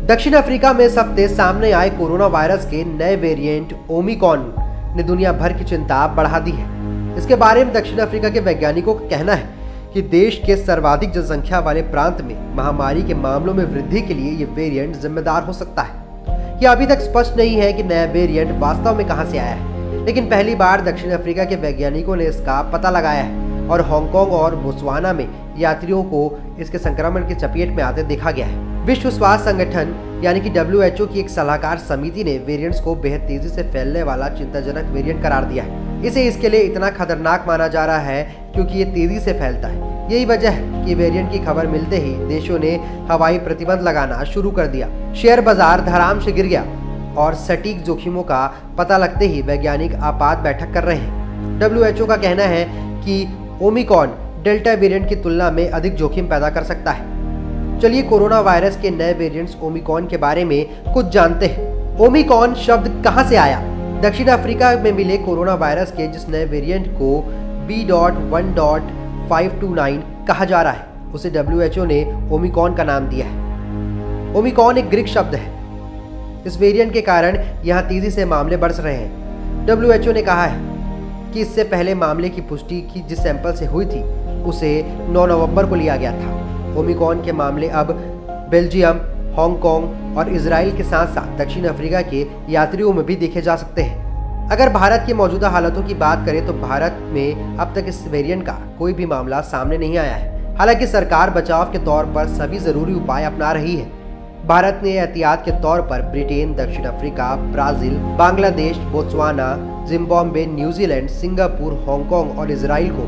दक्षिण अफ्रीका में इस हफ्ते सामने आए कोरोना वायरस के नए वेरिएंट ओमिक्रॉन ने दुनिया भर की चिंता बढ़ा दी है। इसके बारे में दक्षिण अफ्रीका के वैज्ञानिकों का कहना है कि देश के सर्वाधिक जनसंख्या वाले प्रांत में महामारी के मामलों में वृद्धि के लिए ये वेरिएंट जिम्मेदार हो सकता है। यह अभी तक स्पष्ट नहीं है कि नया वेरिएंट वास्तव में कहां से आया है, लेकिन पहली बार दक्षिण अफ्रीका के वैज्ञानिकों ने इसका पता लगाया है और हांगकांग और बोत्सवाना में यात्रियों को इसके संक्रमण की चपेट में आते देखा गया है। विश्व स्वास्थ्य संगठन यानी कि WHO की एक सलाहकार समिति ने वेरिएंट्स को बेहद तेजी से फैलने वाला चिंताजनक वेरिएंट करार दिया है। इसे इसके लिए इतना खतरनाक माना जा रहा है क्योंकि ये तेजी से फैलता है। यही वजह है कि वेरिएंट की खबर मिलते ही देशों ने हवाई प्रतिबंध लगाना शुरू कर दिया। शेयर बाजार धड़ाम से गिर गया और सटीक जोखिमों का पता लगते ही वैज्ञानिक आपात बैठक कर रहे हैं। WHO का कहना है कि ओमिक्रॉन डेल्टा वेरिएंट की तुलना में अधिक जोखिम पैदा कर सकता है। चलिए कोरोना वायरस के नए वेरिएंट्स ओमिक्रॉन के बारे में कुछ जानते हैं। ओमिक्रॉन शब्द कहां से आया? दक्षिण अफ्रीका में मिले कोरोना वायरस के जिस नए वेरिएंट को B.1.529 कहा जा रहा है उसे WHO ने ओमिक्रॉन का नाम दिया है। ओमिक्रॉन एक ग्रीक शब्द है। इस वेरिएंट के कारण यहां तेजी से मामले बढ़ रहे हैं। WHO ने कहा है कि इससे पहले मामले की पुष्टि की जिस सैंपल से हुई थी उसे 9 नवंबर को लिया गया था। ओमिक्रॉन के मामले अब बेल्जियम, हांगकांग और इजराइल के साथ साथ दक्षिण अफ्रीका के यात्रियों में भी देखे जा सकते हैं। अगर भारत की मौजूदा हालातों की बात करें तो भारत में अब तक इस वेरिएंट का कोई भी मामला सामने नहीं आया है। हालांकि सरकार बचाव के तौर पर सभी जरूरी उपाय अपना रही है। भारत ने एहतियात के तौर पर ब्रिटेन, दक्षिण Africa, Brazil, Bangladesh, Botswana, Zimbabwe, New Zealand, Singapore, Hong Kong और इजराइल को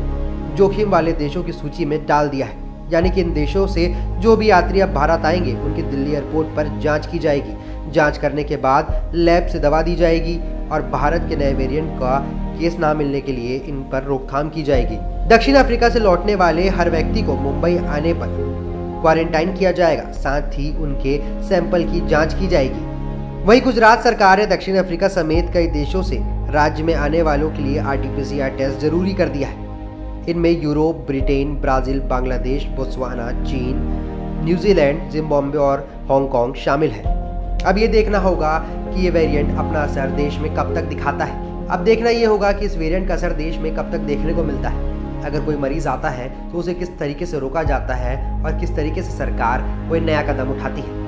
जोखिम वाले देशों की सूची में डाल दिया है। यानी कि इन देशों से जो भी यात्री अब भारत आएंगे उनकी दिल्ली एयरपोर्ट पर जांच की जाएगी। जांच करने के बाद लैब से दवा दी जाएगी और भारत के नए वेरिएंट का केस ना मिलने के लिए इन पर रोकथाम की जाएगी। दक्षिण अफ्रीका से लौटने वाले हर व्यक्ति को मुंबई आने पर क्वारंटाइन किया जाएगा, साथ ही उनके सैंपल की जाँच की जाएगी। वहीं गुजरात सरकार ने दक्षिण अफ्रीका समेत कई देशों से राज्य में आने वालों के लिए RT-PCR टेस्ट जरूरी कर दिया है। इनमें Europe, Britain, Brazil, Bangladesh, Botswana, चीन, न्यूजीलैंड, जिम्बाब्वे और हांगकांग शामिल है। अब ये देखना होगा कि ये वेरिएंट अपना असर देश में कब तक दिखाता है। अब देखना ये होगा कि इस वेरिएंट का असर देश में कब तक देखने को मिलता है। अगर कोई मरीज आता है तो उसे किस तरीके से रोका जाता है और किस तरीके से सरकार कोई नया कदम उठाती है।